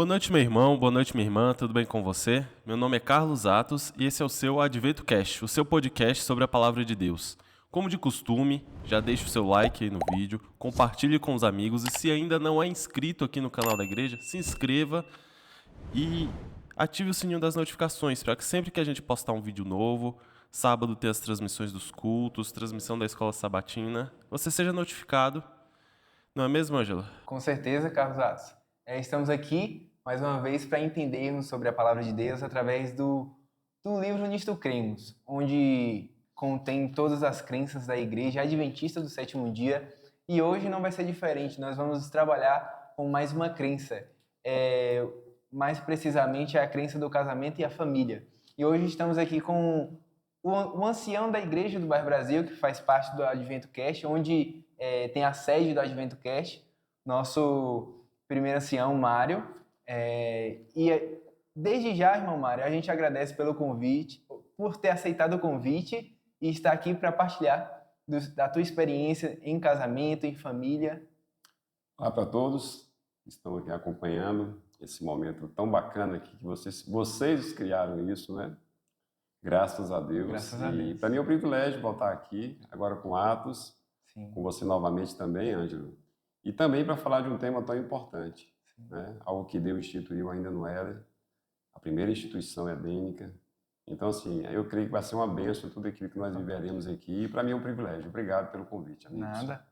noite, meu irmão, boa noite, minha irmã, tudo bem com você? Meu nome é Carlos Atos e esse é o seu Advento Cast, o seu podcast sobre a Palavra de Deus. Como de costume, já deixe o seu like aí no vídeo, compartilhe com os amigos e se ainda não é inscrito aqui no canal da igreja, se inscreva e ative o sininho das notificações para que sempre que a gente postar um vídeo novo, sábado ter as transmissões dos cultos, transmissão da escola sabatina, você seja notificado. Não é mesmo, Ângela? Com certeza, Carlos Atos. Estamos aqui mais uma vez para entendermos sobre a palavra de Deus através do livro Nisto Cremos, onde contém todas as crenças da Igreja Adventista do Sétimo Dia. E hoje não vai ser diferente, nós vamos trabalhar com mais uma crença, mais precisamente a crença do casamento e a família. E hoje estamos aqui com o ancião da Igreja do Bairro Brasil, que faz parte do Advento Cast, onde tem a sede do Advento Cast, nosso primeiro ancião, Mário. Desde já, irmão Mário, a gente agradece pelo convite, por ter aceitado o convite e estar aqui para partilhar da tua experiência em casamento, em família. Olá para todos que estão aqui acompanhando esse momento tão bacana aqui que vocês criaram isso, né? Graças a Deus. Graças a Deus. E para mim é um privilégio voltar aqui agora com Atos, Sim. com você novamente também, Ângelo, e também para falar de um tema tão importante, né? Algo que Deus instituiu ainda no Éden, a primeira instituição edênica. Então, assim, eu creio que vai ser uma bênção tudo aquilo que nós viveremos aqui, e para mim é um privilégio. Obrigado pelo convite, amigos. Nada.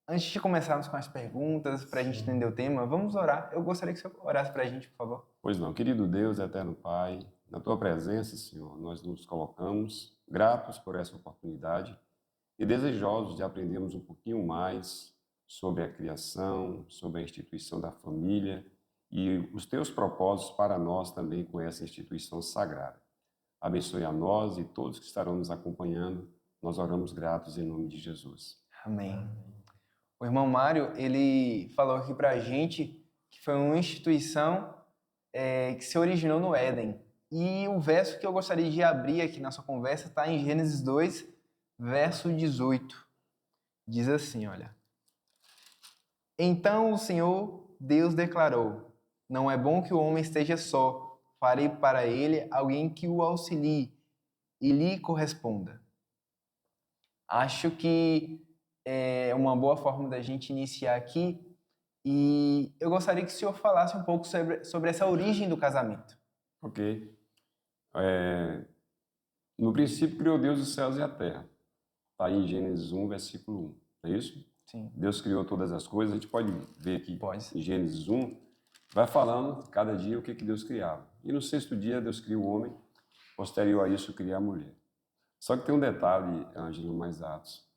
Antes de começarmos com as perguntas, para a gente entender o tema, vamos orar. Eu gostaria que você orasse para a gente, por favor. Pois não. Querido Deus, eterno Pai, na Tua presença, Senhor, nós nos colocamos gratos por essa oportunidade e desejosos de aprendermos um pouquinho mais sobre a criação, sobre a instituição da família e os Teus propósitos para nós também com essa instituição sagrada. Abençoe a nós e todos que estarão nos acompanhando. Nós oramos gratos em nome de Jesus. Amém. O irmão Mário, ele falou aqui para a gente que foi uma instituição que se originou no Éden. E o verso que eu gostaria de abrir aqui na sua conversa está em Gênesis 2, verso 18. Diz assim, olha. Então o Senhor Deus declarou: não é bom que o homem esteja só. Farei para ele alguém que o auxilie e lhe corresponda. Acho que é uma boa forma da gente iniciar aqui. E eu gostaria que o senhor falasse um pouco sobre essa origem do casamento. Ok. No princípio criou Deus os céus e a terra. Está aí em Gênesis 1, versículo 1. Não é isso? Sim. Deus criou todas as coisas. A gente pode ver aqui em Gênesis 1, vai falando cada dia o que Deus criava. E no sexto dia Deus cria o homem, posterior a isso cria a mulher. Só que tem um detalhe, Ângelo, mais Atos.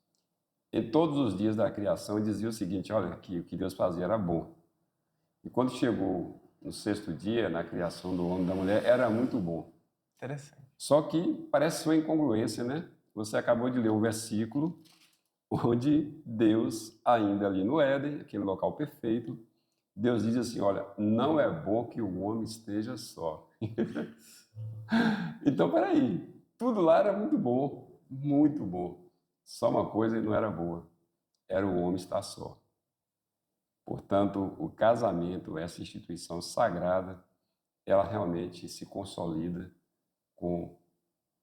Em todos os dias da criação dizia o seguinte: olha, aqui, o que Deus fazia era bom. E quando chegou no sexto dia, na criação do homem e da mulher, era muito bom. Interessante. Só que parece uma incongruência, né? Você acabou de ler um versículo onde Deus, ainda ali no Éden, aquele local perfeito, Deus diz assim: olha, não é bom que o homem esteja só. Então, peraí, tudo lá era muito bom, muito bom. Só uma coisa não era boa, era o homem estar só. Portanto, o casamento, essa instituição sagrada, ela realmente se consolida com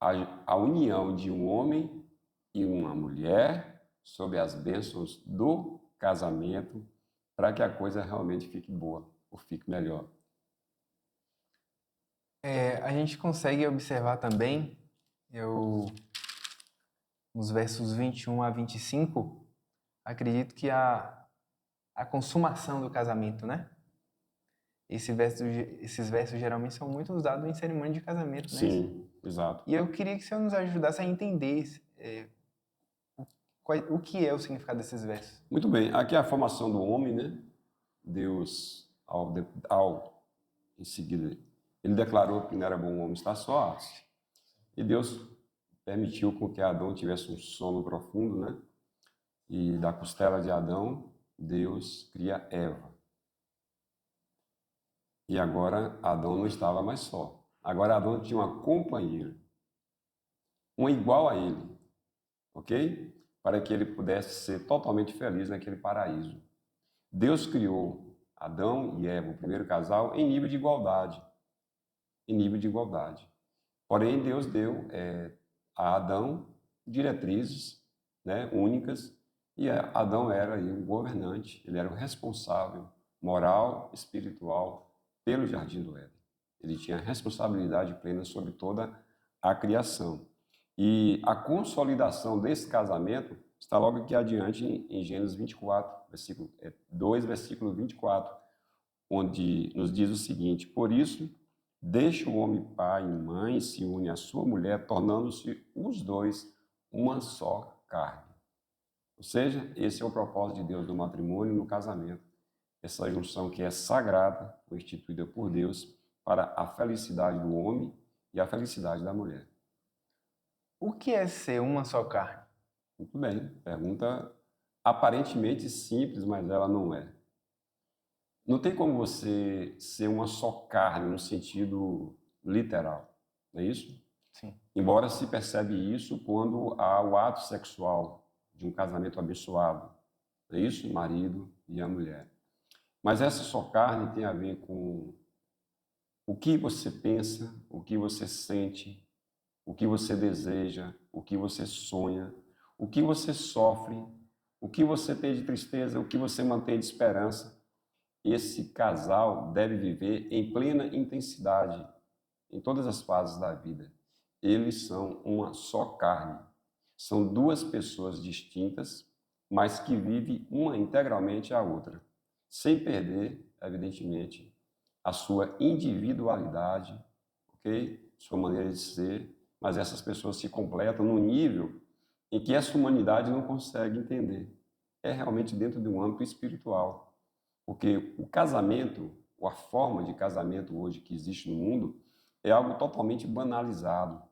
a união de um homem e uma mulher sob as bênçãos do casamento, para que a coisa realmente fique boa ou fique melhor. A gente consegue observar também, nos versos 21 a 25, acredito que a consumação do casamento, né? Esses versos geralmente são muito usados em cerimônia de casamento, né? Sim, exato. E eu queria que o senhor nos ajudasse a entender o que é o significado desses versos. Muito bem, aqui é a formação do homem, né? Deus, em seguida, ele declarou que não era bom o homem estar só, e Deus permitiu com que Adão tivesse um sono profundo, né? E da costela de Adão, Deus cria Eva. E agora Adão não estava mais só. Agora Adão tinha uma companheira, uma igual a ele, ok? Para que ele pudesse ser totalmente feliz naquele paraíso. Deus criou Adão e Eva, o primeiro casal, em nível de igualdade. Em nível de igualdade. Porém, Deus deu a Adão diretrizes, né, únicas, e Adão era aí um governante, ele era o responsável moral, espiritual, pelo Jardim do Éden. Ele tinha responsabilidade plena sobre toda a criação. E a consolidação desse casamento está logo aqui adiante em Gênesis 24, versículo 2, versículo 24, onde nos diz o seguinte: por isso, deixa o homem pai e mãe, se une à sua mulher, tornando-se os dois uma só carne. Ou seja, esse é o propósito de Deus no matrimônio e no casamento. Essa junção que é sagrada, foi instituída por Deus para a felicidade do homem e a felicidade da mulher. O que é ser uma só carne? Muito bem, pergunta aparentemente simples, mas ela não é. Não tem como você ser uma só carne no sentido literal, não é isso? Sim. Embora se percebe isso quando há o ato sexual de um casamento abençoado, não é isso? O marido e a mulher. Mas essa só carne tem a ver com o que você pensa, o que você sente, o que você deseja, o que você sonha, o que você sofre, o que você tem de tristeza, o que você mantém de esperança. Esse casal deve viver em plena intensidade em todas as fases da vida. Eles são uma só carne. São duas pessoas distintas, mas que vivem uma integralmente a outra, sem perder, evidentemente, a sua individualidade, ok? Sua maneira de ser, mas essas pessoas se completam num nível em que essa humanidade não consegue entender. É realmente dentro de um âmbito espiritual. Porque o casamento, ou a forma de casamento hoje que existe no mundo, é algo totalmente banalizado.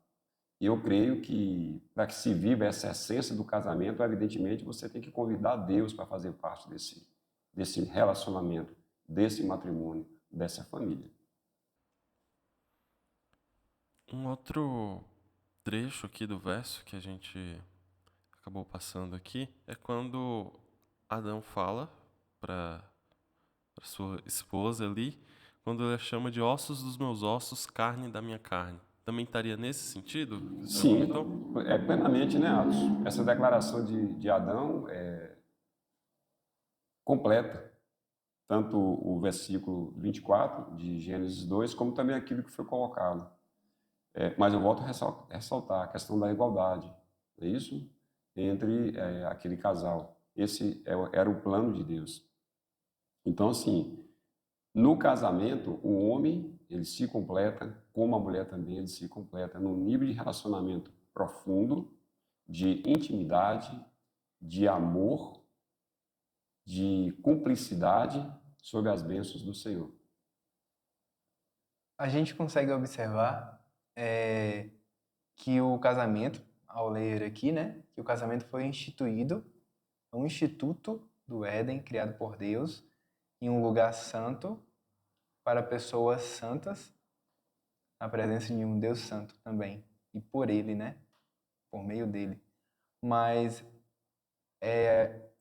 E eu creio que, para que se viva essa essência do casamento, evidentemente, você tem que convidar Deus para fazer parte desse relacionamento, desse matrimônio, dessa família. Um outro trecho aqui do verso que a gente acabou passando aqui é quando Adão fala para sua esposa ali, quando ele a chama de ossos dos meus ossos, carne da minha carne. Também estaria nesse sentido que você Sim, comentou? é plenamente, né, Atos? Essa declaração de Adão é completa, tanto o versículo 24 de Gênesis 2, como também aquilo que foi colocado. Mas eu volto a ressaltar a questão da igualdade, é isso? Entre aquele casal. Esse era o plano de Deus. Então, assim, no casamento, o homem, ele se completa, como a mulher também, ele se completa num nível de relacionamento profundo, de intimidade, de amor, de cumplicidade sob as bênçãos do Senhor. A gente consegue observar que o casamento, ao ler aqui, né, que o casamento foi instituído, um instituto do Éden, criado por Deus, em um lugar santo, para pessoas santas, na presença de um Deus santo também, e por ele, né, por meio dele. Mas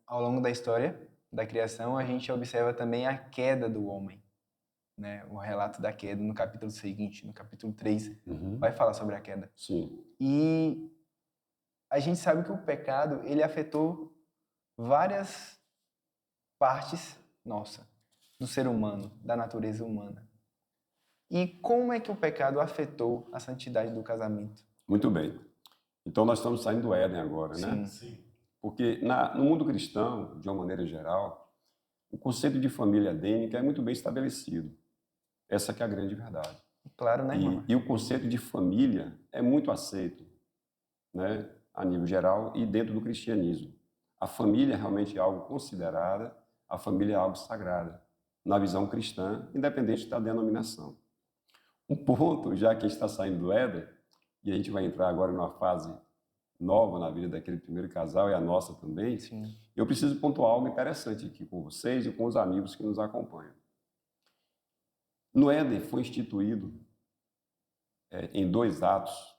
ao longo da história da criação, a gente observa também a queda do homem, né? O relato da queda no capítulo seguinte, no capítulo 3, vai falar sobre a queda. Sim. E a gente sabe que o pecado, ele afetou várias partes nossa, do ser humano, da natureza humana. E como é que o pecado afetou a santidade do casamento? Muito bem. Então, nós estamos saindo do Éden agora, né? Sim. Porque no mundo cristão, de uma maneira geral, o conceito de família edênica é muito bem estabelecido. Essa que é a grande verdade. Claro, né, irmão? E o conceito de família é muito aceito, né, a nível geral e dentro do cristianismo. A família é realmente algo considerada, a família é algo sagrada, na visão cristã, independente da denominação. Um ponto, já que a gente está saindo do Éden, e a gente vai entrar agora numa fase nova na vida daquele primeiro casal e a nossa também, Sim. eu preciso pontuar algo interessante aqui com vocês e com os amigos que nos acompanham. No Éden foi instituído em 2 atos,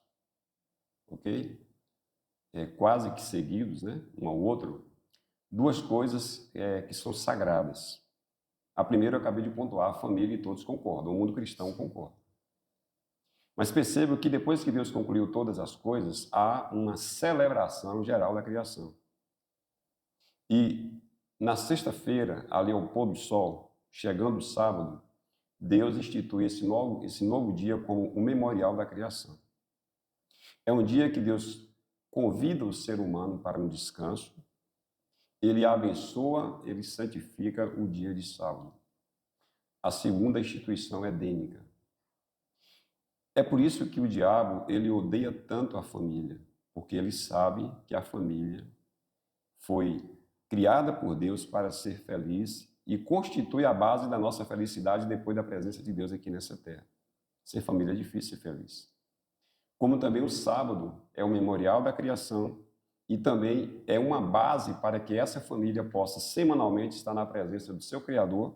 ok? Quase que seguidos, né? Um ao outro, 2 coisas que são sagradas. A primeira eu acabei de pontuar, a família, e todos concordam, o mundo cristão concorda. Mas perceba que depois que Deus concluiu todas as coisas, há uma celebração geral da criação. E na sexta-feira, ali ao pôr do sol, chegando o sábado, Deus institui esse novo dia como o memorial da criação. É um dia que Deus convida o ser humano para um descanso, ele abençoa, ele santifica o dia de sábado. A segunda instituição edênica. É por isso que o diabo, ele odeia tanto a família, porque ele sabe que a família foi criada por Deus para ser feliz e constitui a base da nossa felicidade depois da presença de Deus aqui nessa terra. Ser família é difícil ser feliz. Como também o sábado é o memorial da criação e também é uma base para que essa família possa semanalmente estar na presença do seu Criador,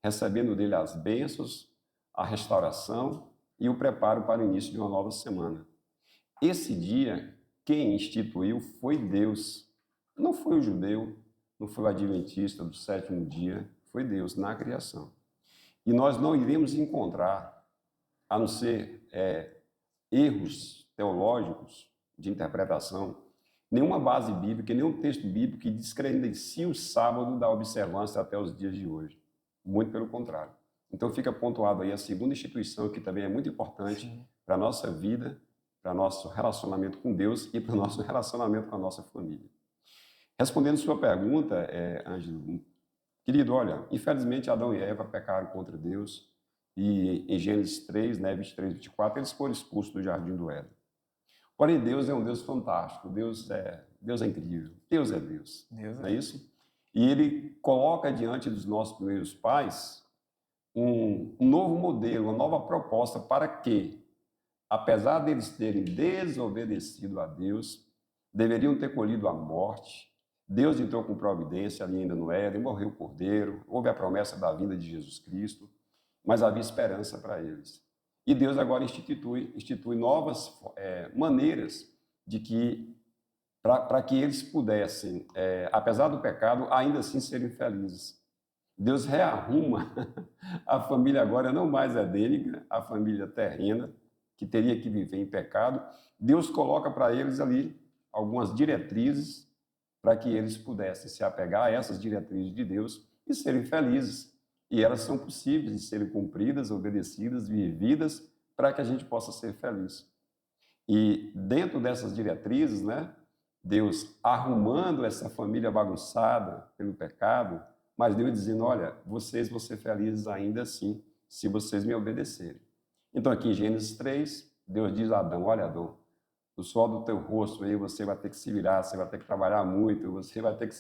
recebendo dele as bênçãos, a restauração e o preparo para o início de uma nova semana. Esse dia, quem instituiu foi Deus. Não foi o judeu, não foi o adventista do sétimo dia, foi Deus na criação. E nós não iremos encontrar, a não ser erros teológicos de interpretação, nenhuma base bíblica, nenhum texto bíblico que descredencia o sábado da observância até os dias de hoje. Muito pelo contrário. Então fica pontuado aí a segunda instituição, que também é muito importante para a nossa vida, para nosso relacionamento com Deus e para o nosso relacionamento com a nossa família. Respondendo sua pergunta, Ângelo, querido, olha, infelizmente Adão e Eva pecaram contra Deus e em Gênesis 3, 23, 24, eles foram expulsos do jardim do Éden. Porém, Deus é um Deus fantástico, Deus é incrível, Deus é Deus, não é isso? E Ele coloca diante dos nossos primeiros pais um novo modelo, uma nova proposta para que, apesar deles terem desobedecido a Deus, deveriam ter colhido a morte. Deus entrou com providência ali ainda no Éden, morreu o cordeiro, houve a promessa da vinda de Jesus Cristo, mas havia esperança para eles. E Deus agora institui novas maneiras de que, para que eles pudessem, apesar do pecado, ainda assim serem felizes. Deus rearruma a família agora, não mais edênica, a família terrena, que teria que viver em pecado. Deus coloca para eles ali algumas diretrizes para que eles pudessem se apegar a essas diretrizes de Deus e serem felizes. E elas são possíveis de serem cumpridas, obedecidas, vividas, para que a gente possa ser feliz. E dentro dessas diretrizes, né, Deus arrumando essa família bagunçada pelo pecado, mas Deus dizendo, olha, vocês vão ser felizes ainda assim, se vocês me obedecerem. Então aqui em Gênesis 3, Deus diz a Adão, olha Adão, do suor do teu rosto aí você vai ter que se virar, você vai ter que trabalhar muito, você vai ter que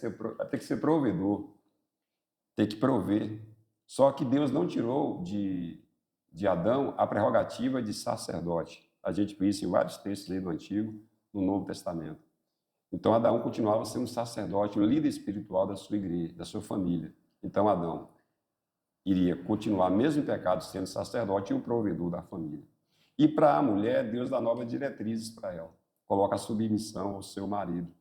ser provedor, ter que prover. Só que Deus não tirou de Adão a prerrogativa de sacerdote. A gente vê isso em vários textos aí do Antigo, no Novo Testamento. Então Adão continuava sendo um sacerdote, um líder espiritual da sua igreja, da sua família. Então Adão iria continuar, mesmo em pecado, sendo sacerdote e o provedor da família. E para a mulher, Deus dá novas diretrizes para ela. Coloca a submissão ao seu marido.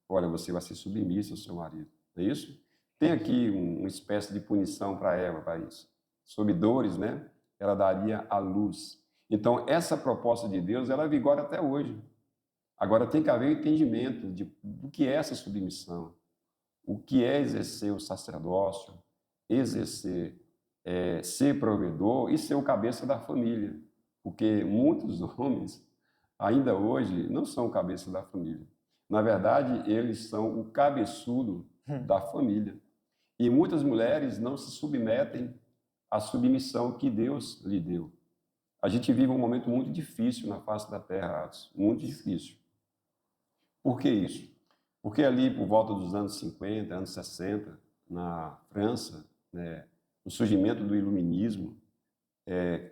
Olha, você vai ser submissa ao seu marido. É isso? Tem aqui uma espécie de punição para Eva, para isso. Sob dores, né? Ela daria à luz. Então, essa proposta de Deus, ela vigora até hoje. Agora, tem que haver um entendimento do que é essa submissão, o que é exercer o sacerdócio, ser provedor e ser o cabeça da família. Porque muitos homens, ainda hoje, não são o cabeça da família. Na verdade, eles são o cabeçudo da família. E muitas mulheres não se submetem à submissão que Deus lhe deu. A gente vive um momento muito difícil na face da terra, Atos, muito difícil. Por que isso? Porque ali, por volta dos anos 50, anos 60, na França, né, no surgimento do iluminismo,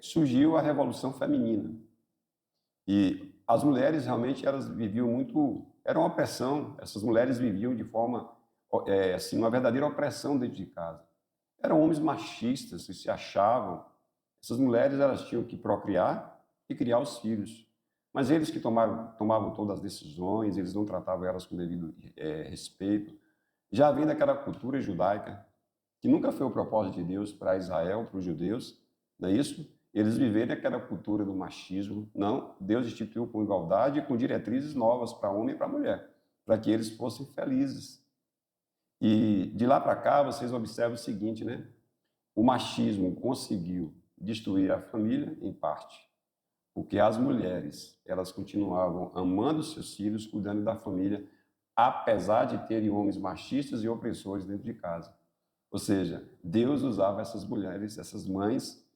surgiu a Revolução Feminina. E as mulheres realmente elas viviam muito... Era uma opressão, essas mulheres viviam de forma... assim, uma verdadeira opressão dentro de casa. Eram homens machistas que se achavam. Essas mulheres elas tinham que procriar e criar os filhos. Mas eles que tomavam todas as decisões, eles não tratavam elas com devido respeito. Já vem daquela cultura judaica que nunca foi o propósito de Deus para Israel, para os judeus, não é isso? Eles viverem aquela cultura do machismo. Não, Deus instituiu com igualdade e com diretrizes novas para homem e para mulher, para que eles fossem felizes. E de lá para cá, vocês observam o seguinte, né? O machismo conseguiu destruir a família, em parte, porque as mulheres, elas continuavam amando seus filhos, cuidando da família, apesar de terem homens machistas e opressores dentro de casa. Ou seja, Deus usava essas mulheres, essas mães,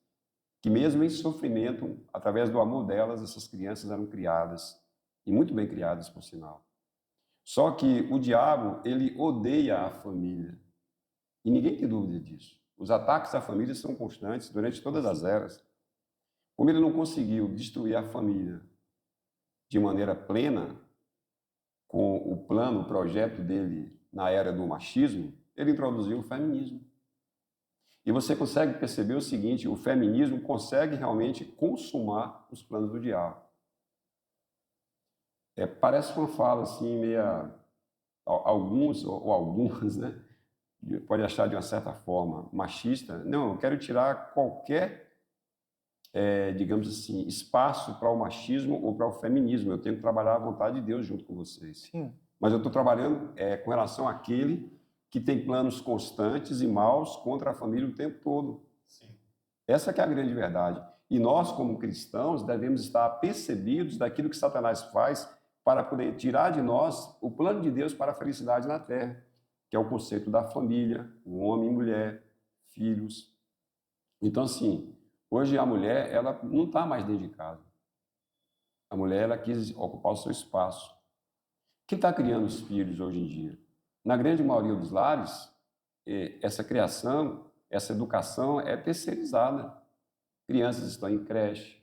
que mesmo em sofrimento, através do amor delas, essas crianças eram criadas, e muito bem criadas, por sinal. Só que o diabo, ele odeia a família, e ninguém tem dúvida disso. Os ataques à família são constantes durante todas as eras. Como ele não conseguiu destruir a família de maneira plena, com o plano, o projeto dele na era do machismo, ele introduziu o feminismo. E você consegue perceber o seguinte, o feminismo consegue realmente consumar os planos do diabo. Parece uma fala assim, meia... Alguns ou algumas, né? Pode achar de uma certa forma machista. Não, eu quero tirar qualquer, digamos assim, espaço para o machismo ou para o feminismo. Eu tenho que trabalhar à vontade de Deus junto com vocês. Sim. Mas eu estou trabalhando com relação àquele que tem planos constantes e maus contra a família o tempo todo. Sim. Essa que é a grande verdade. E nós, como cristãos, devemos estar apercebidos daquilo que Satanás faz para poder tirar de nós o plano de Deus para a felicidade na terra, que é o conceito da família, o homem e mulher, filhos. Então, assim, hoje a mulher, ela não está mais dentro de casa. A mulher, ela quis ocupar o seu espaço. Quem está criando os filhos hoje em dia? Na grande maioria dos lares, essa criação, essa educação é terceirizada. Crianças estão em creche,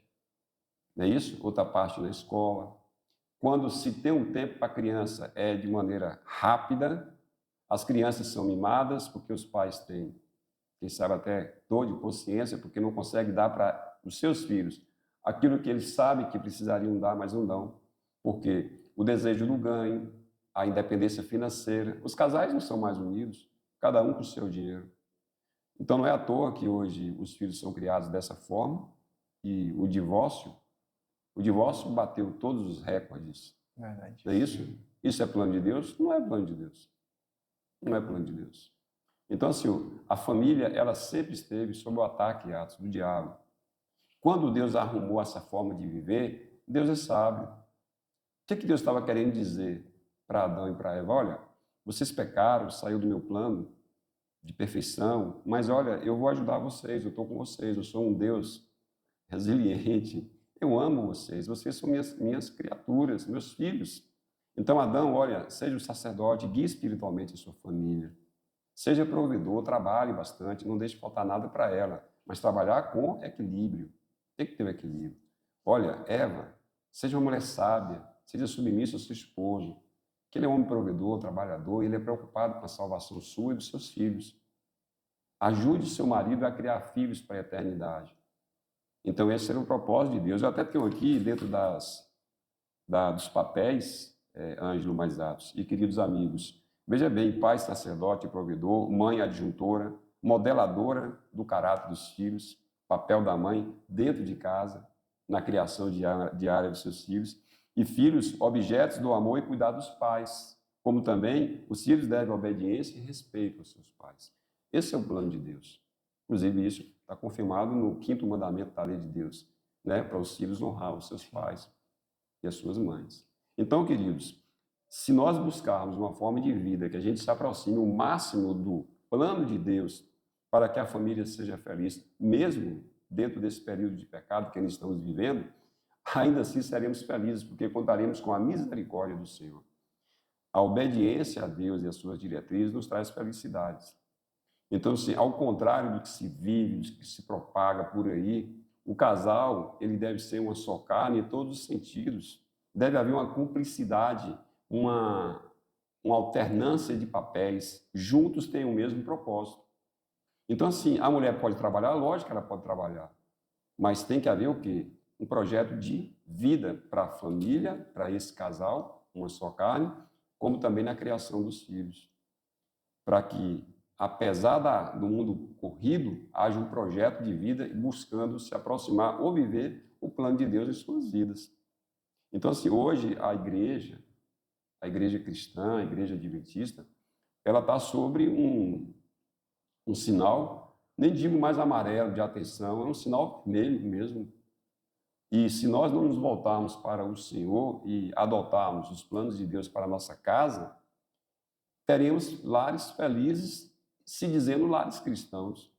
não é isso? Outra parte na escola. Quando se tem um tempo para a criança é de maneira rápida, as crianças são mimadas porque os pais têm, quem sabe até dor de consciência, porque não conseguem dar para os seus filhos aquilo que eles sabem que precisariam dar, mas não dão. Porque o desejo do ganho, a independência financeira, os casais não são mais unidos, cada um com o seu dinheiro. Então não é à toa que hoje os filhos são criados dessa forma e o divórcio bateu todos os recordes. Verdade. Não é isso? Isso é plano de Deus? Não é plano de Deus. Não é plano de Deus. Então, assim, a família, ela sempre esteve sob o ataque e atos do diabo. Quando Deus arrumou essa forma de viver, Deus é sábio. O que Deus estava querendo dizer para Adão e para Eva? Olha, vocês pecaram, saiu do meu plano de perfeição, mas olha, eu vou ajudar vocês, eu estou com vocês, eu sou um Deus resiliente, eu amo vocês, vocês são minhas criaturas, meus filhos. Então, Adão, olha, seja um sacerdote, guie espiritualmente a sua família. Seja provedor, trabalhe bastante, não deixe faltar nada para ela, mas trabalhar com equilíbrio. Tem que ter um equilíbrio. Olha, Eva, seja uma mulher sábia, seja submissa ao seu esposo, que ele é um homem provedor, trabalhador, e ele é preocupado com a salvação sua e dos seus filhos. Ajude seu marido a criar filhos para a eternidade. Então, esse era o propósito de Deus. Eu até tenho aqui, dentro dos papéis, Ângelo mais Atos e queridos amigos, veja bem, pai, sacerdote, provedor, mãe adjuntora, modeladora do caráter dos filhos, papel da mãe dentro de casa, na criação diária dos seus filhos, e filhos, objetos do amor e cuidado dos pais, como também os filhos devem obediência e respeito aos seus pais. Esse é o plano de Deus. Inclusive, isso está confirmado no 5º mandamento da lei de Deus, né? Para os filhos honrar os seus pais e as suas mães. Então, queridos, se nós buscarmos uma forma de vida que a gente se aproxime o máximo do plano de Deus para que a família seja feliz, mesmo dentro desse período de pecado que ainda estamos vivendo, ainda assim seremos felizes, porque contaremos com a misericórdia do Senhor. A obediência a Deus e às suas diretrizes nos traz felicidades. Então, assim, ao contrário do que se vive, do que se propaga por aí, o casal ele deve ser uma só carne em todos os sentidos. Deve haver uma cumplicidade, uma alternância de papéis. Juntos têm o mesmo propósito. Então, assim, a mulher pode trabalhar, lógico que ela pode trabalhar, mas tem que haver o quê? Um projeto de vida para a família, para esse casal, uma só carne, como também na criação dos filhos, para que apesar do mundo corrido, haja um projeto de vida buscando se aproximar ou viver o plano de Deus em suas vidas. Então, assim, hoje a igreja cristã, a igreja adventista, ela está sobre um sinal, nem digo mais amarelo de atenção, é um sinal vermelho mesmo. E se nós não nos voltarmos para o Senhor e adotarmos os planos de Deus para a nossa casa, teremos lares felizes, se dizendo lares cristãos.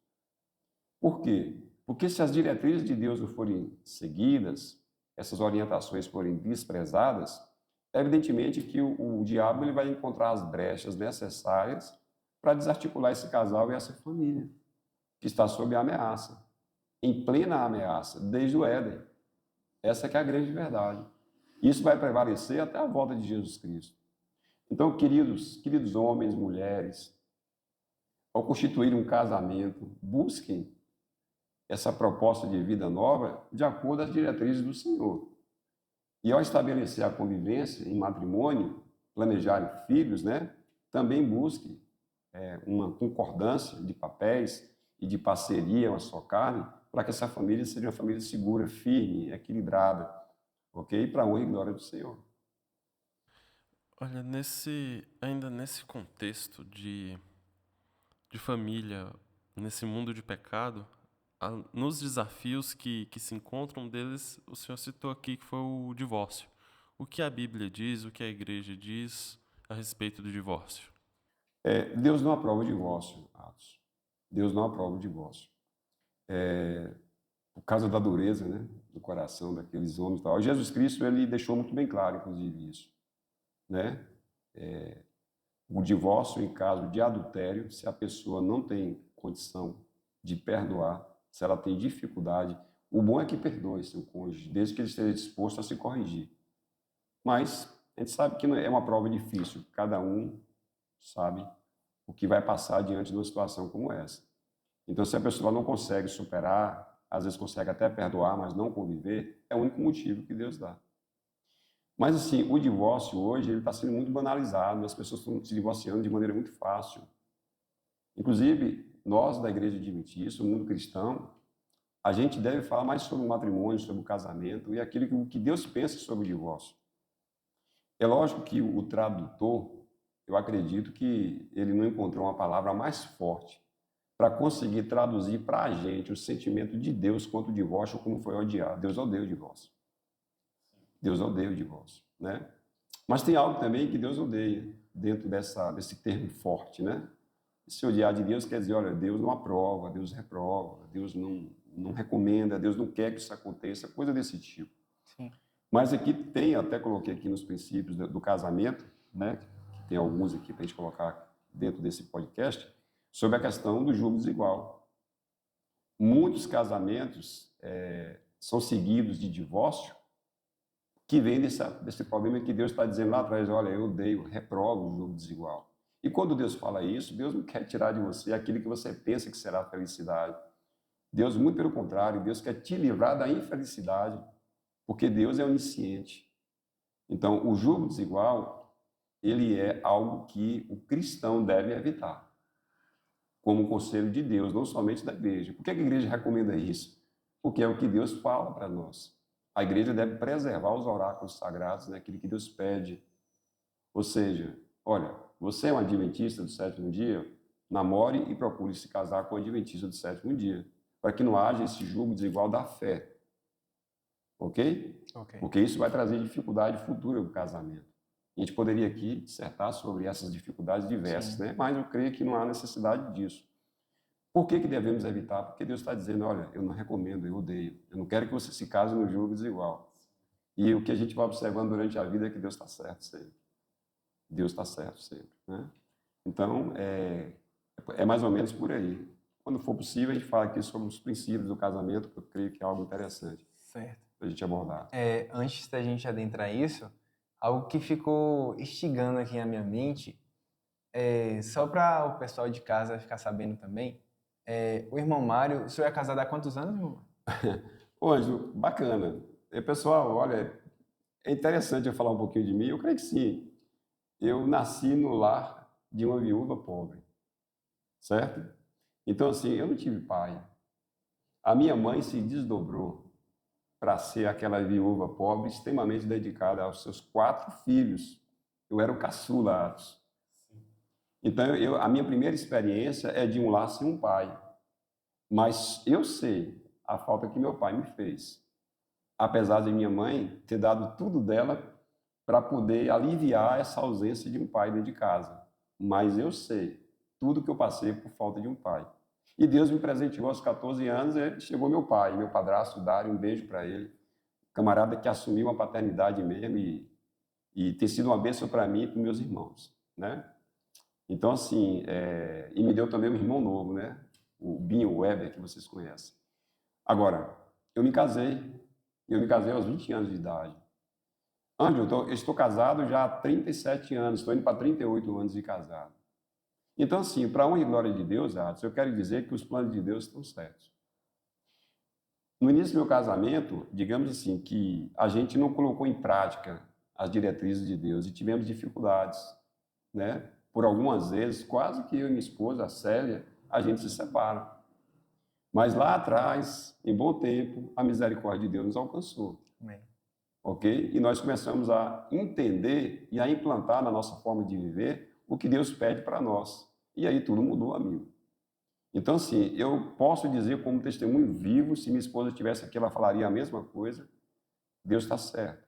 Por quê? Porque se as diretrizes de Deus não forem seguidas, essas orientações forem desprezadas, evidentemente que o diabo ele vai encontrar as brechas necessárias para desarticular esse casal e essa família, que está sob ameaça, em plena ameaça, desde o Éden. Essa que é a grande verdade. Isso vai prevalecer até a volta de Jesus Cristo. Então, queridos homens, mulheres, ao constituir um casamento, busquem essa proposta de vida nova de acordo às diretrizes do Senhor. E ao estabelecer a convivência em matrimônio, planejar filhos, né, também busque uma concordância de papéis e de parceria, uma só carne, para que essa família seja uma família segura, firme, equilibrada, ok? Para a honra e glória do Senhor. Olha, ainda nesse contexto de família, nesse mundo de pecado, nos desafios que se encontram deles, o senhor citou aqui que foi o divórcio. O que a Bíblia diz, o que a igreja diz a respeito do divórcio? Deus não aprova o divórcio, Atos. Deus não aprova o divórcio. Por causa da dureza, né, do coração daqueles homens e tal. Jesus Cristo ele deixou muito bem claro, inclusive, isso. Né? O divórcio em caso de adultério, se a pessoa não tem condição de perdoar, se ela tem dificuldade, o bom é que perdoe seu cônjuge, desde que ele esteja disposto a se corrigir. Mas a gente sabe que é uma prova difícil, cada um sabe o que vai passar diante de uma situação como essa. Então, se a pessoa não consegue superar, às vezes consegue até perdoar, mas não conviver, é o único motivo que Deus dá. Mas, assim, o divórcio hoje está sendo muito banalizado, as pessoas estão se divorciando de maneira muito fácil. Inclusive, nós da Igreja Adventista, o mundo cristão, a gente deve falar mais sobre o matrimônio, sobre o casamento e aquilo que Deus pensa sobre o divórcio. É lógico que o tradutor, eu acredito que ele não encontrou uma palavra mais forte para conseguir traduzir para a gente o sentimento de Deus contra o divórcio, como foi odiado. Deus odeia o divórcio. Deus odeia o divórcio, né? Mas tem algo também que Deus odeia dentro desse termo forte, né? Se odiar de Deus quer dizer, olha, Deus não aprova, Deus reprova, Deus não recomenda, Deus não quer que isso aconteça, coisa desse tipo. Sim. Mas aqui tem, até coloquei aqui nos princípios do casamento, né? Que tem alguns aqui para a gente colocar dentro desse podcast, sobre a questão do julgo desigual. Muitos casamentos são seguidos de divórcio que vem desse problema que Deus está dizendo lá atrás, olha, eu odeio, reprovo o julgo desigual. E quando Deus fala isso, Deus não quer tirar de você aquilo que você pensa que será a felicidade. Deus, muito pelo contrário, Deus quer te livrar da infelicidade, porque Deus é onisciente. Então, o julgo desigual, ele é algo que o cristão deve evitar, como um conselho de Deus, não somente da igreja. Por que a igreja recomenda isso? Porque é o que Deus fala para nós. A igreja deve preservar os oráculos sagrados, né, aquilo que Deus pede. Ou seja, olha, você é um adventista do sétimo dia, namore e procure se casar com um adventista do sétimo dia, para que não haja esse julgo desigual da fé. Ok? Porque isso vai trazer dificuldade futura no casamento. A gente poderia aqui dissertar sobre essas dificuldades diversas, né? Mas eu creio que não há necessidade disso. Por que devemos evitar? Porque Deus está dizendo, olha, eu não recomendo, eu odeio. Eu não quero que você se case no julgo desigual. E o que a gente vai observando durante a vida é que Deus está certo sempre. Deus está certo sempre, né? Então, é mais ou menos por aí. Quando for possível, a gente fala aqui sobre os princípios do casamento, que eu creio que é algo interessante. Certo. Para a gente abordar. Antes da gente adentrar isso, algo que ficou instigando aqui na minha mente, só para o pessoal de casa ficar sabendo também, o irmão Mário, o senhor é casado há quantos anos, irmão? Ô, Ângelo, bacana. Pessoal, olha, é interessante eu falar um pouquinho de mim. Eu creio que sim. Eu nasci no lar de uma viúva pobre. certo? Então, assim, eu não tive pai. A minha mãe se desdobrou para ser aquela viúva pobre, extremamente dedicada aos seus 4 filhos. Eu era o caçula, Atos. Então, a minha primeira experiência é de um lar sem um pai. Mas eu sei a falta que meu pai me fez. Apesar de minha mãe ter dado tudo dela para poder aliviar essa ausência de um pai dentro de casa. Mas eu sei tudo que eu passei por falta de um pai. E Deus me presenteou aos 14 anos, e chegou meu pai, meu padrasto, Dário, um beijo para ele. Camarada que assumiu a paternidade mesmo e tem sido uma bênção para mim e para meus irmãos, né? Então, assim, e me deu também um irmão novo, né? O Binho Weber, que vocês conhecem. Agora, eu me casei aos 20 anos de idade. Ângelo, eu estou casado já há 37 anos, estou indo para 38 anos de casado. Então, assim, para a honra e glória de Deus, Atos, eu quero dizer que os planos de Deus estão certos. No início do meu casamento, digamos assim, que a gente não colocou em prática as diretrizes de Deus e tivemos dificuldades, né? Por algumas vezes, quase que eu e minha esposa, a Célia, a gente se separa. Mas lá atrás, em bom tempo, a misericórdia de Deus nos alcançou. Amém. Ok? E nós começamos a entender e a implantar na nossa forma de viver o que Deus pede para nós. E aí tudo mudou, amigo. Então, assim, eu posso dizer como testemunho vivo, se minha esposa estivesse aqui, ela falaria a mesma coisa. Deus está certo.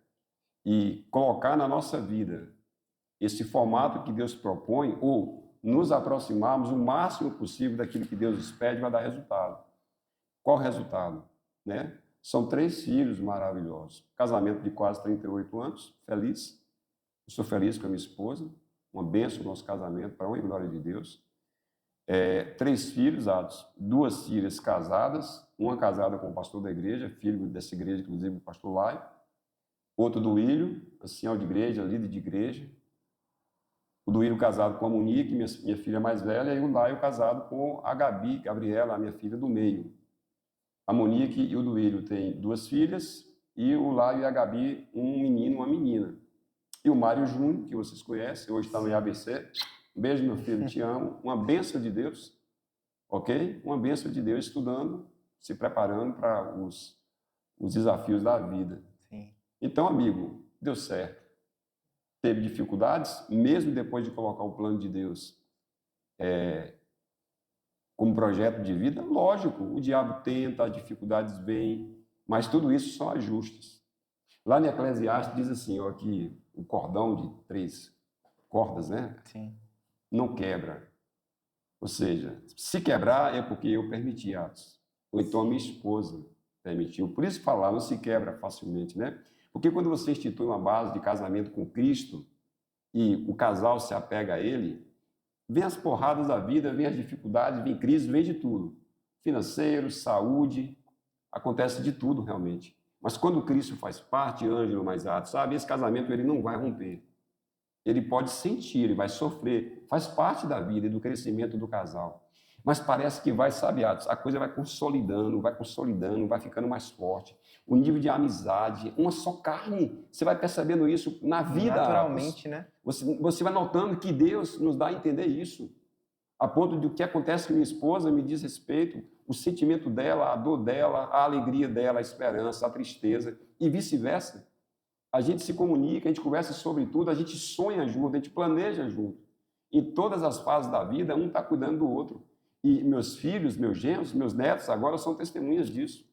E colocar na nossa vida esse formato que Deus propõe, ou nos aproximarmos o máximo possível daquilo que Deus nos pede, vai dar resultado. Qual o resultado? Né? São 3 filhos maravilhosos. Casamento de quase 38 anos, feliz. Eu sou feliz com a minha esposa. Uma bênção no nosso casamento, para a honra e glória de Deus. 3 filhos, Atos. 2 filhas casadas. Uma casada com o pastor da igreja, filho dessa igreja, inclusive o pastor Lai. Outro do Willio, ancião de igreja, líder de igreja. O do Willio casado com a Monique, minha filha mais velha. E o Laio casado com a Gabi, Gabriela, a minha filha do meio. A Monique e o Duílio têm 2 filhas, e o Laio e a Gabi, um menino e uma menina. E o Mário Júnior, que vocês conhecem, hoje está no IABC. Um beijo, meu filho, te amo. Uma bênção de Deus, ok? Uma bênção de Deus, estudando, se preparando para os desafios da vida. Sim. Então, amigo, deu certo. Teve dificuldades, mesmo depois de colocar o plano de Deus como projeto de vida, lógico, o diabo tenta, as dificuldades vêm, mas tudo isso são ajustes. Lá em Eclesiastes diz assim, ó, que o cordão de 3 cordas, né? Sim. Não quebra. Ou seja, se quebrar é porque eu permiti, Atos. Ou então a minha esposa permitiu. Por isso falar, não se quebra facilmente, né? Porque quando você institui uma base de casamento com Cristo e o casal se apega a Ele, vem as porradas da vida, vem as dificuldades, vem crise, vem de tudo. Financeiro, saúde, acontece de tudo realmente. Mas quando Cristo faz parte, Ângelo mais Atos, sabe, esse casamento ele não vai romper. Ele pode sentir, ele vai sofrer, faz parte da vida e do crescimento do casal. Mas parece que vai, sabe, Atos, a coisa vai consolidando, vai ficando mais forte. O nível de amizade, uma só carne, você vai percebendo isso na vida. Naturalmente, Atos. né? Você vai notando que Deus nos dá a entender isso. A ponto de o que acontece com minha esposa me diz respeito, o sentimento dela, a dor dela, a alegria dela, a esperança, a tristeza e vice-versa. A gente se comunica, a gente conversa sobre tudo, a gente sonha junto, a gente planeja junto. Em todas as fases da vida, um está cuidando do outro. E meus filhos, meus genros, meus netos agora são testemunhas disso.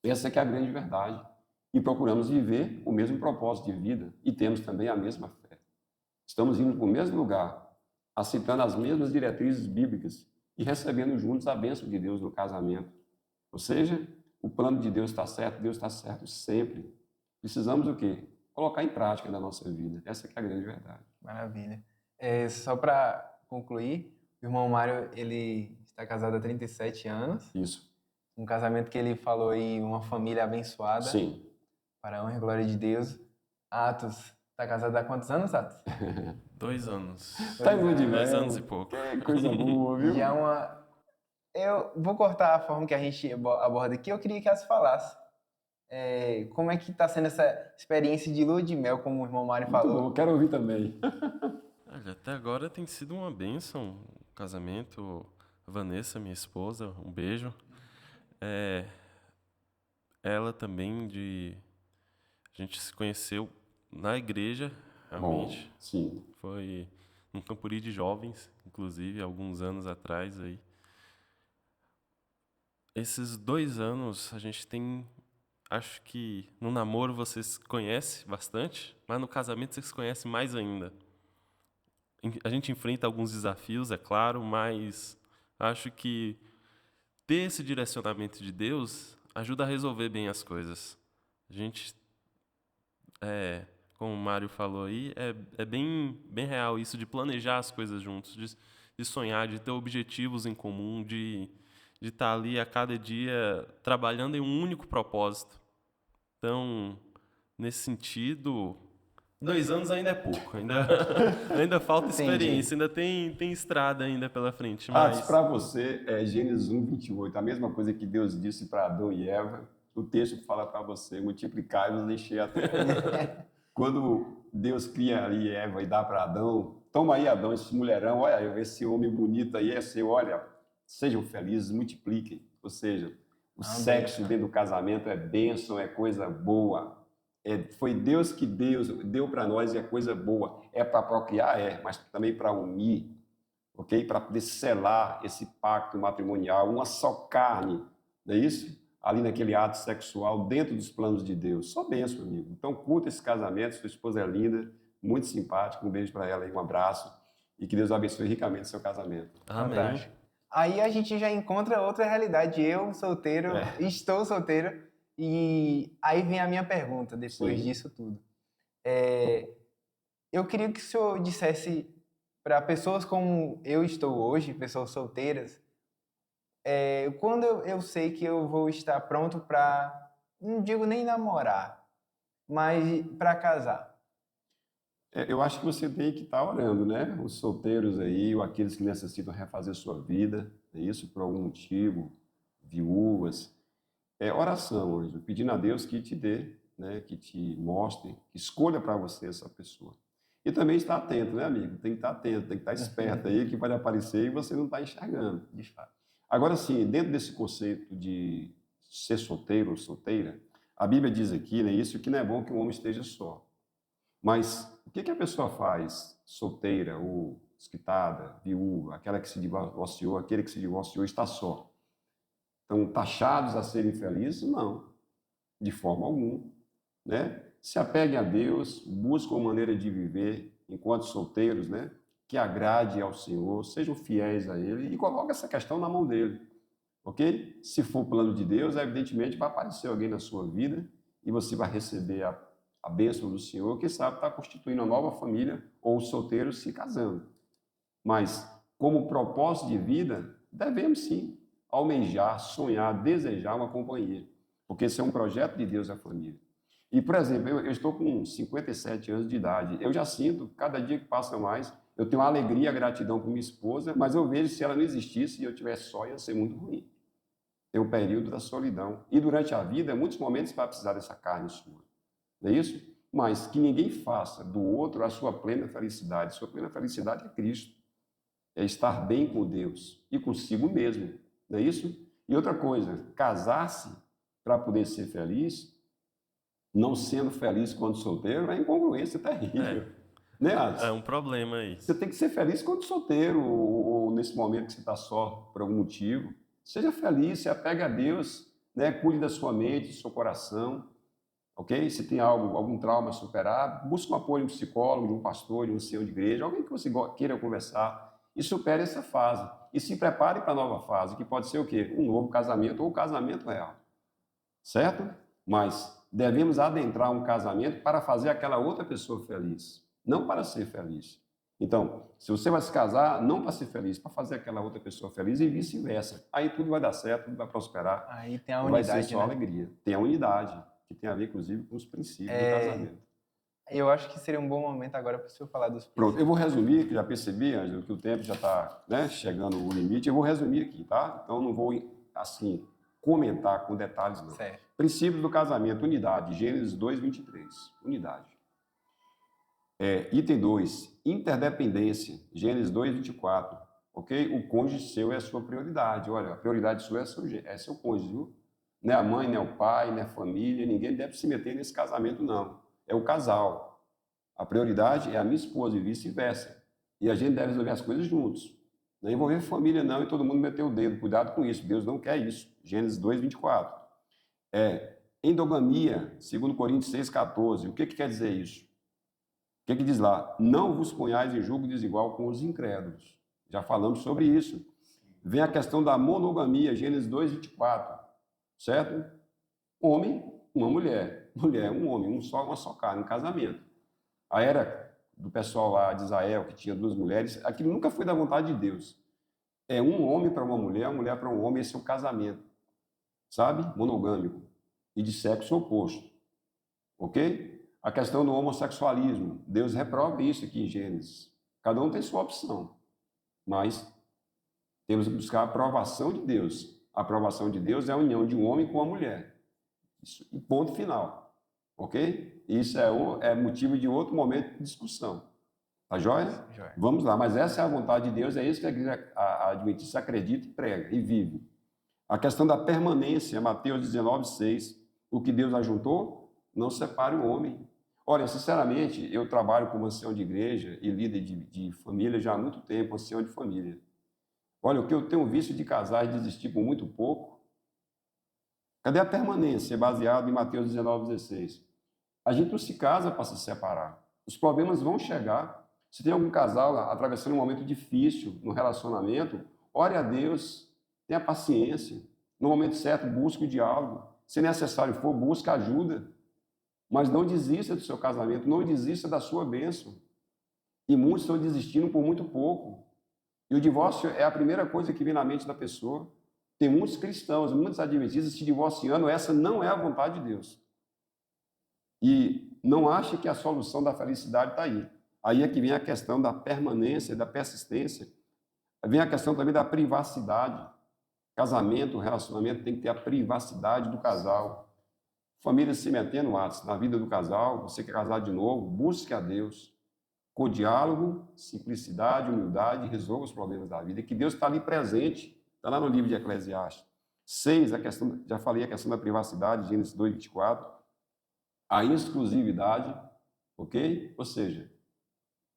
Essa que é a grande verdade. E procuramos viver o mesmo propósito de vida e temos também a mesma fé. Estamos indo para o mesmo lugar, aceitando as mesmas diretrizes bíblicas e recebendo juntos a bênção de Deus no casamento. Ou seja, o plano de Deus está certo sempre. Precisamos o quê? Colocar em prática na nossa vida. Essa que é a grande verdade. Maravilha. Só para concluir, o irmão Mário, ele está casado há 37 anos. Isso. Um casamento que ele falou aí, uma família abençoada. Sim. Para a honra e glória de Deus. Atos, está casado há quantos anos, Atos? 2 anos. Tá em lua de 2 mel. anos e pouco. Que coisa boa, viu? Já Eu vou cortar a forma que a gente aborda aqui, eu queria que elas falassem. Como é que está sendo essa experiência de lua de mel, como o irmão Mário Muito falou? bom, quero ouvir também. Olha, até agora tem sido uma bênção. casamento, Vanessa, minha esposa, um beijo. Ela também a gente se conheceu na igreja, Bom, realmente. sim. Foi num campuri de jovens, inclusive, alguns anos atrás aí. Esses 2 anos a gente tem, acho que no namoro você se conhece bastante, mas no casamento você se conhece mais ainda. A gente enfrenta alguns desafios, é claro, mas acho que ter esse direcionamento de Deus ajuda a resolver bem as coisas. A gente, como o Mário falou aí, é bem real isso de planejar as coisas juntos, de sonhar, de ter objetivos em comum, de estar ali a cada dia trabalhando em um único propósito. Então, nesse sentido, 2 anos ainda é pouco, ainda falta Entendi. experiência, ainda tem estrada ainda pela frente, Atos, mas para você, é Gênesis 1:28, a mesma coisa que Deus disse para Adão e Eva, o texto fala para você, multiplicai-vos e enchei a terra. Quando Deus cria ali Eva e dá para Adão, toma aí Adão, esse mulherão, olha, esse homem bonito aí é seu, olha, sejam felizes, multipliquem. Ou seja, o sexo dentro do casamento é bênção, é coisa boa. Foi Deus que deu para nós e é coisa boa. É para procriar, mas também para unir, ok? Para poder selar esse pacto matrimonial, uma só carne, não é isso? Ali naquele ato sexual, dentro dos planos de Deus. Só bênção, amigo. Então, curta esse casamento, sua esposa é linda, muito simpática, um beijo para ela aí, um abraço, e que Deus abençoe ricamente seu casamento. amém. Fantástico. Aí a gente já encontra outra realidade. Eu, solteiro, estou solteiro, e aí vem a minha pergunta depois Sim. disso tudo. Eu queria que o senhor dissesse para pessoas como eu estou hoje, pessoas solteiras, quando eu sei que eu vou estar pronto para, não digo nem namorar, mas para casar. Eu acho que você tem que estar orando, né? Os solteiros aí, ou aqueles que necessitam refazer sua vida, é isso, por algum motivo, viúvas. Oração, anjo, pedindo a Deus que te dê, né? Que te mostre, que escolha para você essa pessoa. E também estar atento, né, amigo? Tem que estar atento, tem que estar esperto aí, que pode aparecer e você não está enxergando. De fato. Agora sim, dentro desse conceito de ser solteiro ou solteira, a Bíblia diz aqui, né, isso, que não é bom que o homem esteja só. Mas o que a pessoa faz, solteira ou desquitada, viúva, aquela que se divorciou, aquele que se divorciou está só? Estão taxados a serem felizes? Não, de forma alguma, né? Se apeguem a Deus, busquem uma maneira de viver enquanto solteiros, né? Que agrade ao Senhor, sejam fiéis a Ele e coloquem essa questão na mão dele, ok? Se for o plano de Deus, evidentemente vai aparecer alguém na sua vida e você vai receber a bênção do Senhor, que sabe está constituindo uma nova família ou os solteiros se casando. Mas, como propósito de vida, devemos sim almejar, sonhar, desejar uma companhia, porque esse é um projeto de Deus a família. E, por exemplo, eu estou com 57 anos de idade, eu já sinto, cada dia que passa mais, eu tenho uma alegria, gratidão por minha esposa, mas eu vejo que se ela não existisse e eu estivesse só, ia ser muito ruim. Tem um período da solidão. E durante a vida, em muitos momentos, você vai precisar dessa carne sua. Não é isso? Mas que ninguém faça do outro a sua plena felicidade. Sua plena felicidade é Cristo. É estar bem com Deus e consigo mesmo. Não é isso? E outra coisa, casar-se para poder ser feliz, não sendo feliz quando solteiro, é incongruência terrível. Né, Ades? É um problema aí. Você tem que ser feliz quando solteiro, ou nesse momento que você está só por algum motivo. Seja feliz, se apegue a Deus, né? Cuide da sua mente, do seu coração. Ok? Se tem algum trauma a superar, busque um apoio de um psicólogo, de um pastor, de um senhor de igreja, alguém que você queira conversar e supere essa fase. E se prepare para a nova fase, que pode ser o quê? Um novo casamento ou um casamento real. Certo? Mas devemos adentrar um casamento para fazer aquela outra pessoa feliz, não para ser feliz. Então, se você vai se casar, não para ser feliz, para fazer aquela outra pessoa feliz e vice-versa. Aí tudo vai dar certo, tudo vai prosperar. Aí tem a vai unidade, ser só alegria. Tem a unidade, que tem a ver, inclusive, com os princípios do casamento. Eu acho que seria um bom momento agora para o senhor falar dos princípios. Pronto, eu vou resumir, que já percebi, Ângelo, que o tempo já está, né, chegando ao limite. Eu vou resumir aqui, tá? Então, não vou, assim, comentar com detalhes, não. Certo. Princípios do casamento, unidade, Gênesis 2:23, unidade. Item 2, interdependência, Gênesis 2:24. ok? O cônjuge seu é a sua prioridade. Olha, a prioridade sua é seu cônjuge, viu? Não é a mãe, não é o pai, não é a família, ninguém deve se meter nesse casamento, não. É o casal. A prioridade é a minha esposa e vice-versa. E a gente deve resolver as coisas juntos. Não envolver família, não, e todo mundo meter o dedo. Cuidado com isso, Deus não quer isso. Gênesis 2, 24. Endogamia, segundo Coríntios 6,14. O que quer dizer isso? O que diz lá? Não vos ponhais em julgo desigual com os incrédulos. Já falamos sobre isso. Vem a questão da monogamia, Gênesis 2, 24. Certo? Homem, uma mulher. Mulher, um homem, uma só carne, um casamento. A era do pessoal lá de Israel, que tinha 2 mulheres, aquilo nunca foi da vontade de Deus. É um homem para uma mulher para um homem, esse é o casamento. Sabe? Monogâmico. E de sexo oposto. Ok? A questão do homossexualismo. Deus reprova isso aqui em Gênesis. Cada um tem sua opção. Mas temos que buscar a aprovação de Deus. A aprovação de Deus é a união de um homem com uma mulher. Isso, e ponto final. Ok? Isso é motivo de outro momento de discussão. Tá joia? Joia. Vamos lá. Mas essa é a vontade de Deus, é isso que a igreja adventista acredita e prega e vive. A questão da permanência, Mateus 19, 6. O que Deus ajuntou, não separe o homem. Olha, sinceramente, eu trabalho como ancião de igreja e líder de família já há muito tempo, ancião de família. Olha, o que eu tenho visto de casais desistir por muito pouco. Cadê a permanência baseado em Mateus 19, 16? A gente não se casa para se separar. Os problemas vão chegar. Se tem algum casal atravessando um momento difícil no relacionamento, ore a Deus, tenha paciência. No momento certo, busque o diálogo. Se necessário for, busque ajuda. Mas não desista do seu casamento, não desista da sua bênção. E muitos estão desistindo por muito pouco. E o divórcio é a primeira coisa que vem na mente da pessoa. Tem muitos cristãos, muitos adventistas se divorciando, essa não é a vontade de Deus. E não ache que a solução da felicidade está aí. Aí é que vem a questão da permanência, da persistência. Vem a questão também da privacidade. Casamento, relacionamento tem que ter a privacidade do casal. Família se metendo na vida do casal, você quer casar de novo, busque a Deus. Com diálogo, simplicidade, humildade, resolva os problemas da vida. E que Deus está ali presente. Está lá no livro de Eclesiastes. 6, já falei a questão da privacidade, Gênesis 2, 24. A exclusividade, ok? Ou seja,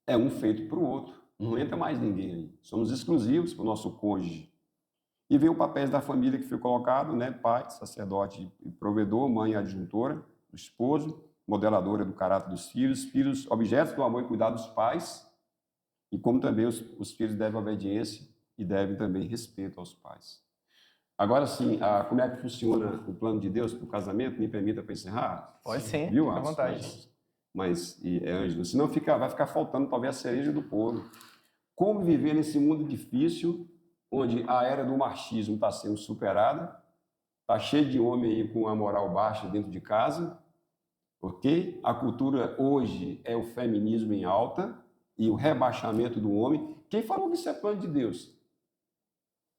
é um feito para o outro. Não entra mais ninguém aí. Somos exclusivos para o nosso cônjuge. E vem o papel da família que foi colocado, né? Pai, sacerdote e provedor, mãe adjuntora, o esposo, modeladora do caráter dos filhos, filhos objetos do amor e cuidado dos pais, e como também os filhos devem obediência e devem também respeito aos pais. Agora sim, como é que funciona o plano de Deus para o casamento? Me permita para encerrar? Pode sim, viu, fica à vontade. Ângelo, senão vai ficar faltando talvez a cereja do bolo. Como viver nesse mundo difícil, onde a era do machismo está sendo superada, está cheio de homem aí com a moral baixa dentro de casa, ok? A cultura hoje é o feminismo em alta e o rebaixamento do homem. Quem falou que isso é plano de Deus?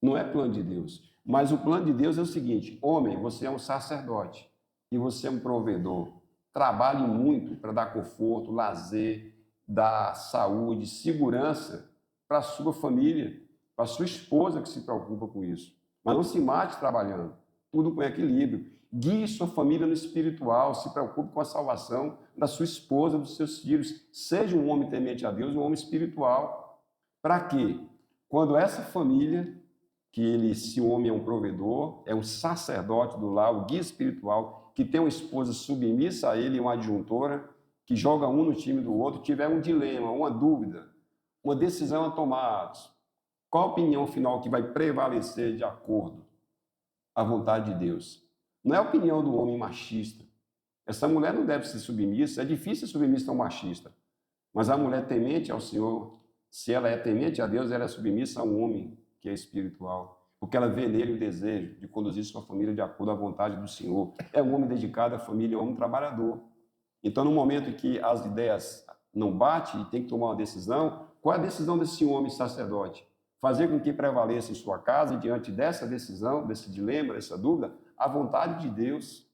Não é plano de Deus. Mas o plano de Deus é o seguinte: homem, você é um sacerdote e você é um provedor. Trabalhe muito para dar conforto, lazer, dar saúde, segurança para a sua família, para a sua esposa que se preocupa com isso. Mas não se mate trabalhando, tudo com equilíbrio. Guie sua família no espiritual, se preocupe com a salvação da sua esposa, dos seus filhos. Seja um homem temente a Deus, um homem espiritual. Para quê? Quando essa família, se o homem é um provedor, é um sacerdote do lar, o guia espiritual, que tem uma esposa submissa a ele, uma adjuntora, que joga um no time do outro, tiver um dilema, uma dúvida, uma decisão a tomar, qual a opinião final que vai prevalecer de acordo à vontade de Deus? Não é a opinião do homem machista. Essa mulher não deve ser submissa. É difícil ser submissa a um machista. Mas a mulher temente ao Senhor, se ela é temente a Deus, ela é submissa a um homem que é espiritual. Porque ela vê nele o desejo de conduzir sua família de acordo à vontade do Senhor. É um homem dedicado à família, é um homem trabalhador. Então, no momento em que as ideias não batem e tem que tomar uma decisão, qual é a decisão desse homem sacerdote? Fazer com que prevaleça em sua casa, e diante dessa decisão, desse dilema, dessa dúvida, a vontade de Deus.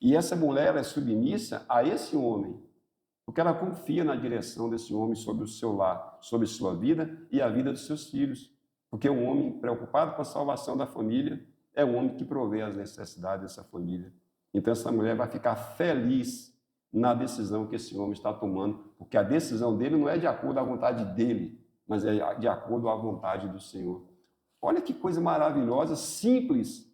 E essa mulher é submissa a esse homem, porque ela confia na direção desse homem sobre o seu lar, sobre sua vida e a vida dos seus filhos. Porque um homem preocupado com a salvação da família é um homem que provê as necessidades dessa família. Então, essa mulher vai ficar feliz na decisão que esse homem está tomando, porque a decisão dele não é de acordo à vontade dele, mas é de acordo à vontade do Senhor. Olha que coisa maravilhosa, simples,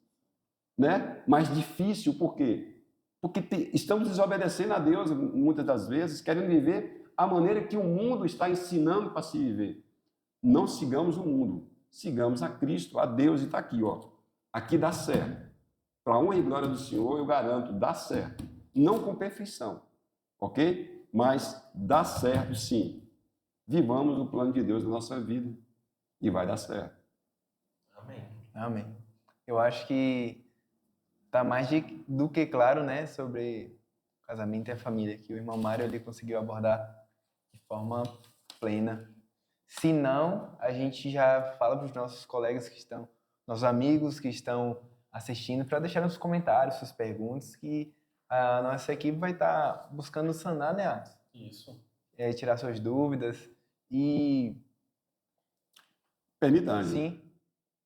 né? Mas difícil, por quê? Porque estamos desobedecendo a Deus muitas das vezes, querendo viver a maneira que o mundo está ensinando para se viver. Não sigamos o mundo, sigamos a Cristo, a Deus, e está aqui, ó. Aqui dá certo. Para a honra e glória do Senhor, eu garanto, dá certo. Não com perfeição, ok? Mas dá certo sim. Vivamos o plano de Deus na nossa vida e vai dar certo. Amém. Amém. Eu acho que tá mais do que claro, né, sobre o casamento e a família, que o irmão Mário ele conseguiu abordar de forma plena. Se não, a gente já fala para os nossos colegas que estão, nossos amigos que estão assistindo, para deixar nos comentários suas perguntas, que a nossa equipe vai estar buscando sanar, né, Atos? Isso. Tirar suas dúvidas e... Permita, Ângelo. Sim.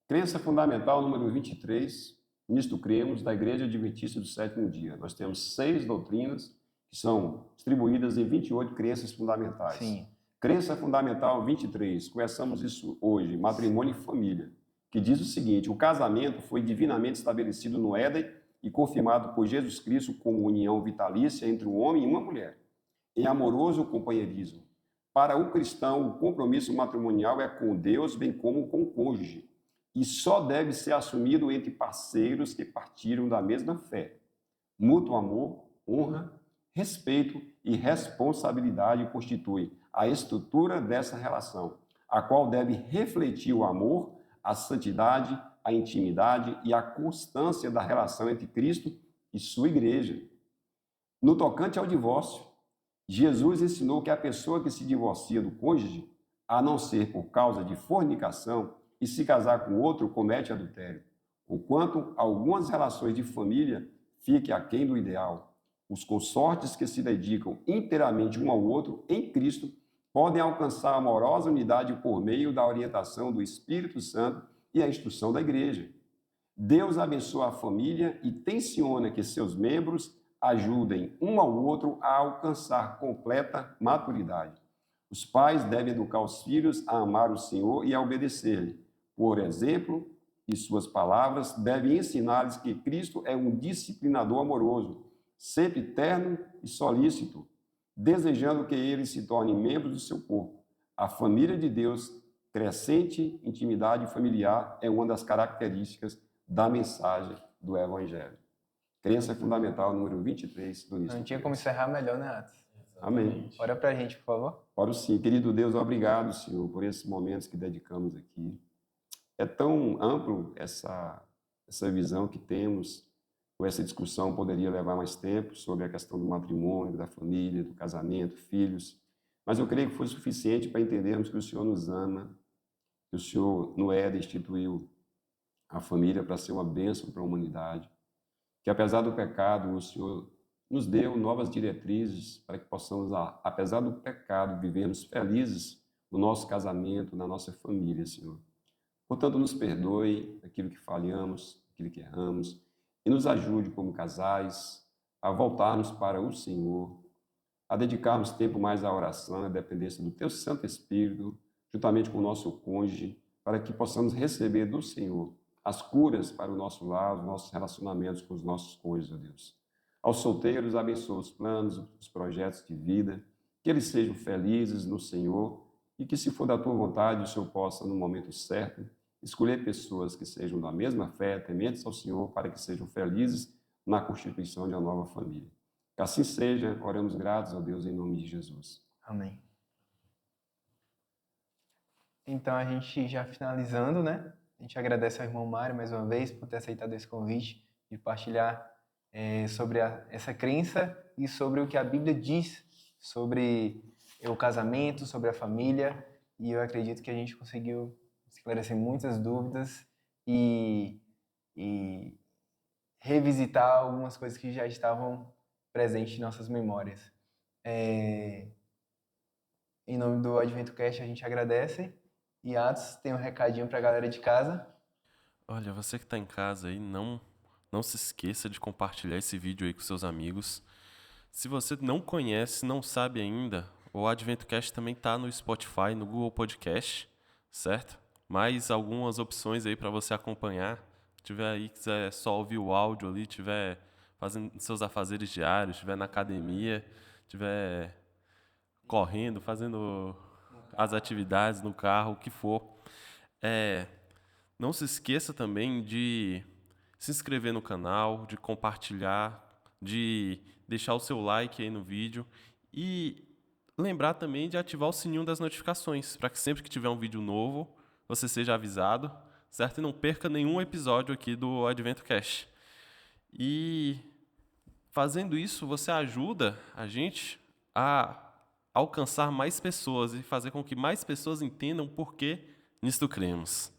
Crença fundamental número 23, nisto cremos, da Igreja Adventista do Sétimo Dia. Nós temos 6 doutrinas que são distribuídas em 28 crenças fundamentais. Sim. Crença fundamental 23, começamos isso hoje, matrimônio e família, que diz o seguinte: o casamento foi divinamente estabelecido no Éden e confirmado por Jesus Cristo como união vitalícia entre um homem e uma mulher, em amoroso companheirismo. Para o cristão, o compromisso matrimonial é com Deus, bem como com o cônjuge, e só deve ser assumido entre parceiros que partiram da mesma fé. Mútuo amor, honra, respeito e responsabilidade constituem a estrutura dessa relação, a qual deve refletir o amor, a santidade, a intimidade e a constância da relação entre Cristo e sua igreja. No tocante ao divórcio, Jesus ensinou que a pessoa que se divorcia do cônjuge, a não ser por causa de fornicação, e se casar com outro, comete adultério. Enquanto algumas relações de família fiquem aquém do ideal, os consortes que se dedicam inteiramente um ao outro em Cristo podem alcançar a amorosa unidade por meio da orientação do Espírito Santo e a instrução da igreja. Deus abençoa a família e tensiona que seus membros ajudem um ao outro a alcançar completa maturidade. Os pais devem educar os filhos a amar o Senhor e a obedecer-lhe. Por exemplo, e suas palavras devem ensinar-lhes que Cristo é um disciplinador amoroso, sempre terno e solícito, desejando que eles se tornem membros do seu corpo. A família de Deus, crescente intimidade familiar, é uma das características da mensagem do Evangelho. Crença fundamental número 23 do início. Não tinha como encerrar melhor, né, Atos? Amém. Ora pra gente, por favor. Oro sim. Querido Deus, obrigado, Senhor, por esses momentos que dedicamos aqui. É tão amplo essa visão que temos, ou essa discussão poderia levar mais tempo sobre a questão do matrimônio, da família, do casamento, filhos, mas eu creio que foi suficiente para entendermos que o Senhor nos ama, que o Senhor no Éden instituiu a família para ser uma bênção para a humanidade, que apesar do pecado, o Senhor nos deu novas diretrizes para que possamos, apesar do pecado, vivermos felizes no nosso casamento, na nossa família, Senhor. Portanto, nos perdoe aquilo que falhamos, aquilo que erramos, e nos ajude como casais a voltarmos para o Senhor, a dedicarmos tempo mais à oração, à dependência do Teu Santo Espírito, juntamente com o nosso cônjuge, para que possamos receber do Senhor as curas para o nosso lar, os nossos relacionamentos com os nossos cônjuges, ó Deus. Aos solteiros, abençoa os planos, os projetos de vida, que eles sejam felizes no Senhor e que, se for da Tua vontade, o Senhor possa, no momento certo, escolher pessoas que sejam da mesma fé, tementes ao Senhor, para que sejam felizes na constituição de uma nova família. Que assim seja, oramos gratos a Deus em nome de Jesus. Amém. Então, a gente já finalizando, né? A gente agradece ao irmão Mário mais uma vez por ter aceitado esse convite de partilhar sobre essa crença e sobre o que a Bíblia diz sobre o casamento, sobre a família. E eu acredito que a gente conseguiu esclarecer muitas dúvidas e revisitar algumas coisas que já estavam presentes em nossas memórias. Em nome do Advento Cast, a gente agradece E Atos, tem um recadinho para a galera de casa. Olha, você que está em casa aí, não se esqueça de compartilhar esse vídeo aí com seus amigos. Se você não conhece, não sabe ainda, o AdventoCast também está no Spotify, no Google Podcast, certo? Mais algumas opções aí para você acompanhar. Se tiver aí, quiser só ouvir o áudio ali, tiver fazendo seus afazeres diários, estiver na academia, tiver correndo, fazendo as atividades no carro, o que for. Não se esqueça também de se inscrever no canal, de compartilhar, de deixar o seu like aí no vídeo e lembrar também de ativar o sininho das notificações, para que sempre que tiver um vídeo novo, você seja avisado, certo? E não perca nenhum episódio aqui do AdventoCast. E fazendo isso, você ajuda a gente a alcançar mais pessoas e fazer com que mais pessoas entendam por que nisto cremos.